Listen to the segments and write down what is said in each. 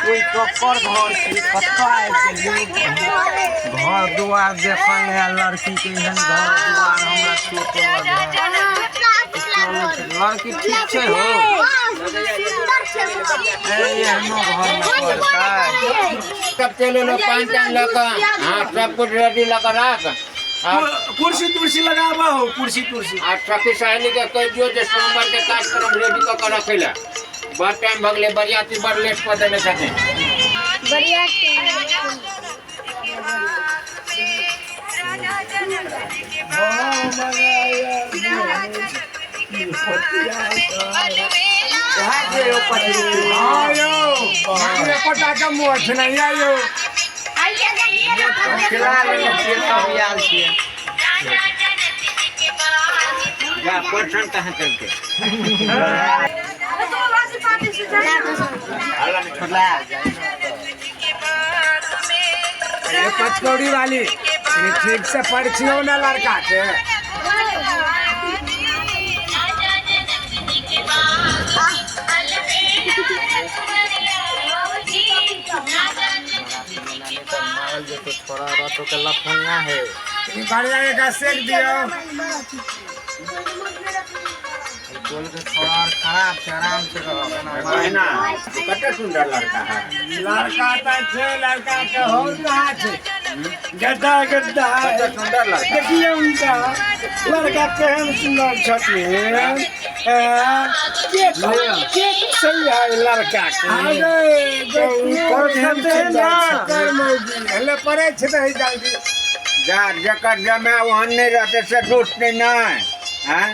कोई ककर घर से कत्ता आबि गेलियै घर दुआर देखल है लड़की के एहन घर दुआर हमरा छोट लड़की ठीक छै हो एहनो घर में पड़तै सब चले लो पानी टाइम लगा हां सब कुछ रेडी लगा रख कुर्सी तुर्सी लगाबा हो कुर्सी तुर्सी आ सखी सहेली के कह दियो जे सोमवार के कार्यक्रम रेडी क के रखेला बहुत टाइम भगले बरियाती बड़ लेट कर देले छथिन बरियाती कहाँ जे यो पति आयो हमरे पटा के मोछ नहीं आयो खिला ले सब याल छियै जा पर्सन कहां करके ये पचकौड़ी वाली ये ठीक से पढ़ियो ना लड़का के थोड़ा रातों के लफंगा है बढ़िया का सेक दियो बोल के थोड़ा खराब से आराम से रहो ना कते सुंदर लड़का है लड़का लड़का के हो कहाँ छे गड्ढा गड्ढा सुंदर लड़का देखिए उनका लड़का केहन सुंदर छथिन के सही है लड़का के हेले पड़े छे तो जल्दी जा जकर जमे वहन नहीं रहते से दोस्त नहीं हैं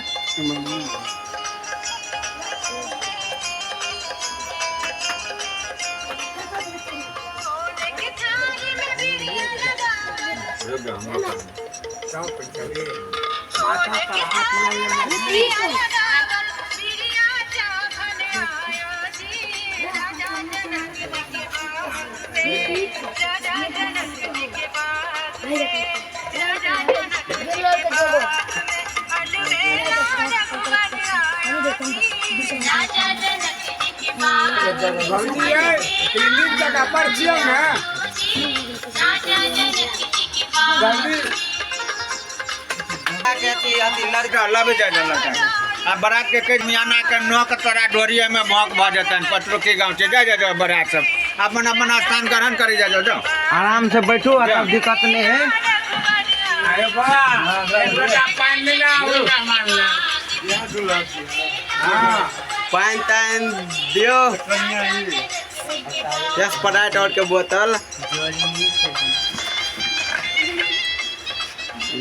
लड़का लबे जाए लड़का अब बारात के कई मियाना के नौक तोरा डोरिया में भौंक भ जतन पटरो के गांव से जा जा बारात सब अपन अपन स्थान ग्रहण करे जा जाओ आराम से बैठो और दिक्कत नहीं है अरे वाह बेटा पानी लेना उल्टा मार ले हां पानी टाइम दियो 10 स्प्राइट और के बोतल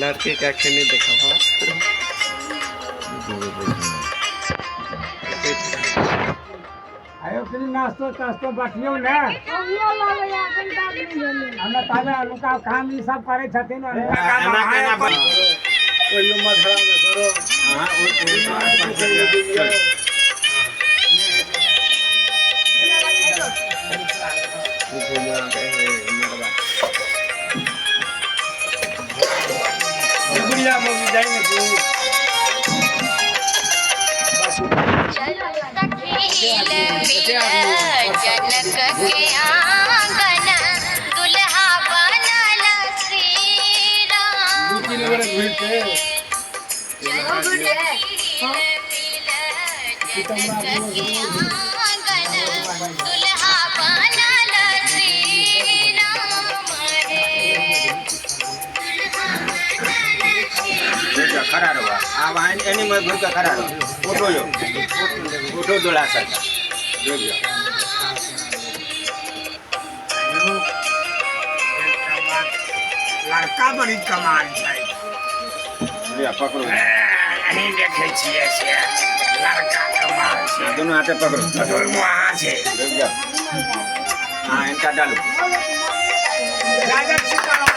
लड़के का खेलने देखा हो आयो फिर नाश्तो तास्तो बाटियो ना हमरा ताले लुका काम ई सब करे छथिन लुका काम कोई मधरा में करो हां गुड़िया में जाएंगे तू जनक के आंगन दुल्हा बनल श्री राम जनक के आंगन दुल्हा बनल श्री बेटा खड़ा रहो अब एनी में घुर के खड़ा रहो उठो जो उठो दोला सर जो लड़का बड़ी कमाल छै लिया पकड़ो नहीं देखे छिए से लड़का कमाल छै दोनों हाथे पकड़ो दोनों वहां छै हां इनका डालो राजा सीताराम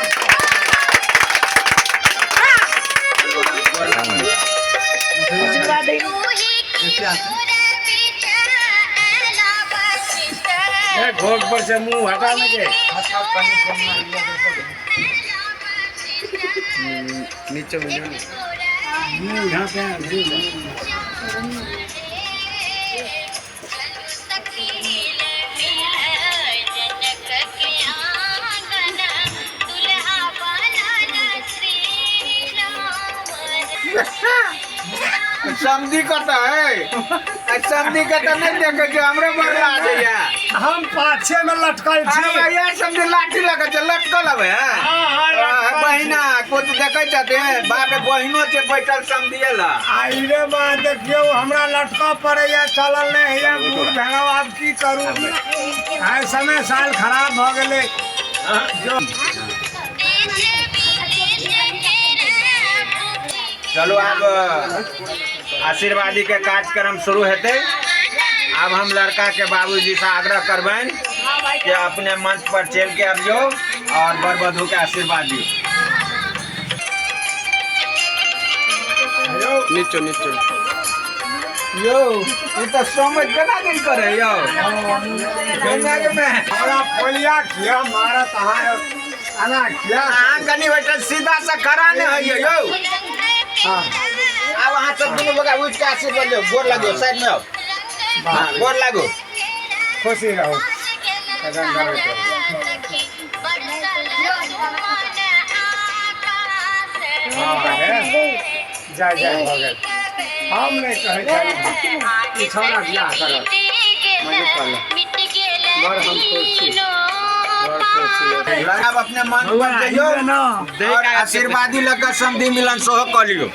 घोग पर से मुंह हटा लगे नीचे में यहाँ पे समझी कत है समझी कत नहीं देखे छे हमरे बरला दैया हम पाछे में लटकल अरे छी भैया समझे लाठी लगे छे लटकल हवे लटकल बहिना कुछ देखे छते बाप बहिनो से बैठल समझिएला आई रे मां देखियो हमरा लटका पड़ैया चलल नहीं है बूढ़ भेगव अब की करू आइ समय साल खराब भ गेले जो चलो अब आशीर्वादी के कार्यक्रम शुरू हेते अब हम लड़का के बाबूजी से आग्रह करबें कि अपने मंच पर चल के अबियो और बर वधू के आशीर्वाद दियो नीचो नीचो यो ये तो समझ केना दिन करे यो गंगा के में हमरा पोलिया किया मारा तहां आना किया हां कनी बैठल सीधा से खड़ा नहीं है यो हां अब वहां सब दोनों बगा उठ के आशीर्वाद दो गोर लागो साइड में आओ हां गोर लागो खुशी रहो जय जय भगत हम नहीं कहे छे छोरा बियाह करत मैंने कहला और हम खुशी अब अपने मन पर जइयो और आशीर्वादी लेकर समधी मिलन सोह कर लियो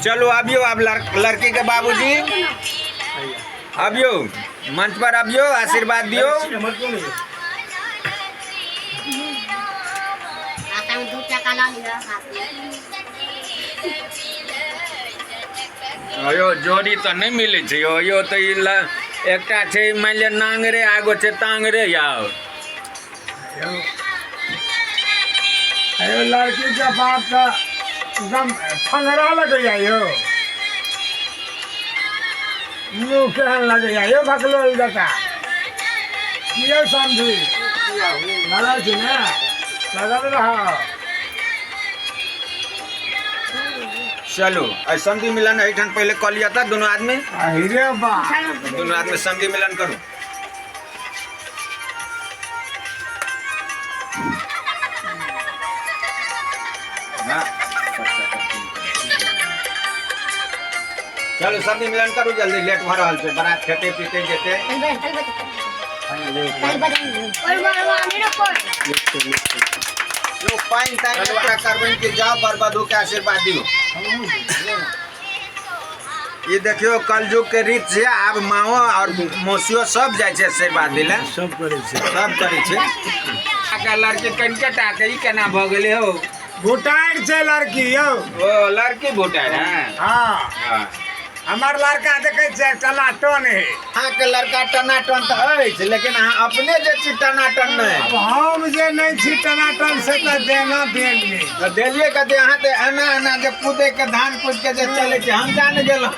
चलो अबियो अब लड़की के बाबूजी अबियो मंच पर अबियो आशीर्वाद दियो अयो जोड़ी तो नहीं मिले छे यो तो एकटा छे मान ले नांगरे आगो छे तांगरे याओ अरे लड़की के बाप का एकदम फंगरा लगे यो मुँह कहन लगे यो भकलो जका कियो समझी लगा छी ना लगल रहा चलो संधि मिलन एठन पहले कर लिया था दोनों आदमी अरे बा दोनों आदमी संधि मिलन करो चलो संधि मिलन करो जल्दी लेट भ रहल छै बारात खेते पीते जेते जो पाइन ताइन का करबन के जाओ बर्बादो के आशीर्वाद दियो ये देखियो कलयुग के रीत से आब माओ और मौसियो सब जाय छै आशीर्वाद दिले सब करे छै आका लड़की कनके टाके ई केना भ गेले हो भुटार छै लड़की यो ओ लड़की भुटार है हाँ हां हमार लड़का देखे छै टनाटन है हां के लड़का टनाटन त है लेकिन हां अपने जे छी टनाटन नहीं अब हम जे नहीं छी टनाटन से तो देना देली तो देलिए कते अहाँ ते एना एना जे कूदे के धान कूद के जे चले छै हम जान गेलो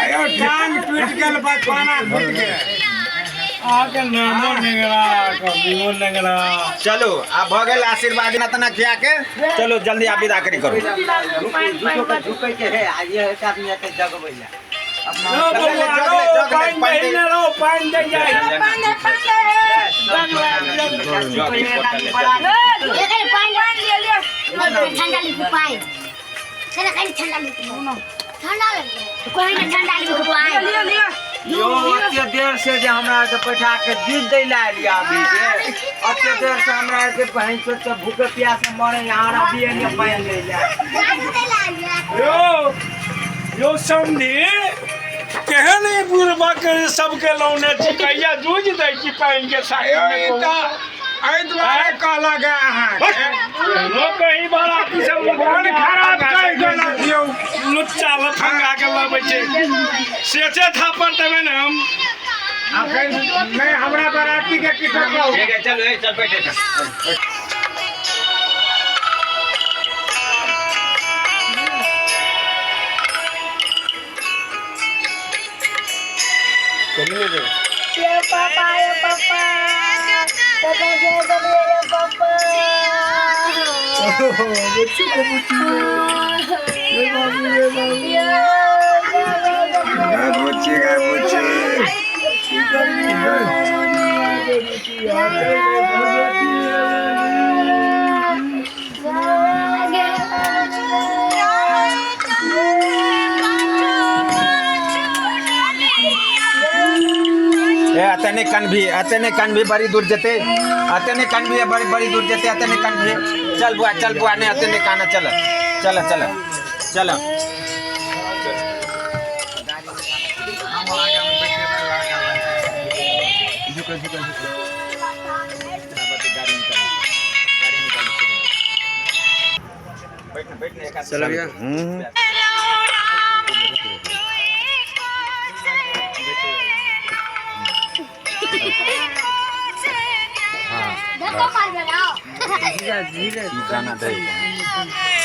अयो टांग टूट गेल बचपना टूट गेल आके नामो निगला कभी निगला चलो अब भ गेल आशीर्वाद तना खिया के चलो जल्दी आप विदा करी करो झुकै के है आज ये आदमी के जगबैला पानी दे जाए यो अत्ते देर से जे हमरा के बैठा के दूध दै ला लिया अभी के अत्ते देर से हमरा के बहन छोड़ के भूखे प्यासे मरे यहाँ अभी ने पानी ले जा यो समझी केहन बुढ़बा के सबके लौने चिकैया जूझ दै छी पानी के साथ में आई द्वारा कहला गया है लोग कहीं बाराती सब मन खराब कर देला दियो लुच्चा लफंगा के लाबै छै सेचे थापर देबे ने हम अखन मैं हमरा बाराती के किछो कहू ठीक है चलो चल बैठे अतने कन भी बड़ी दूर जते अतने कन भी बड़ी दूर जते अतने कन भी चल बुआ ने अतने काना चल चलो भैया देखो पार में आओ गाना दे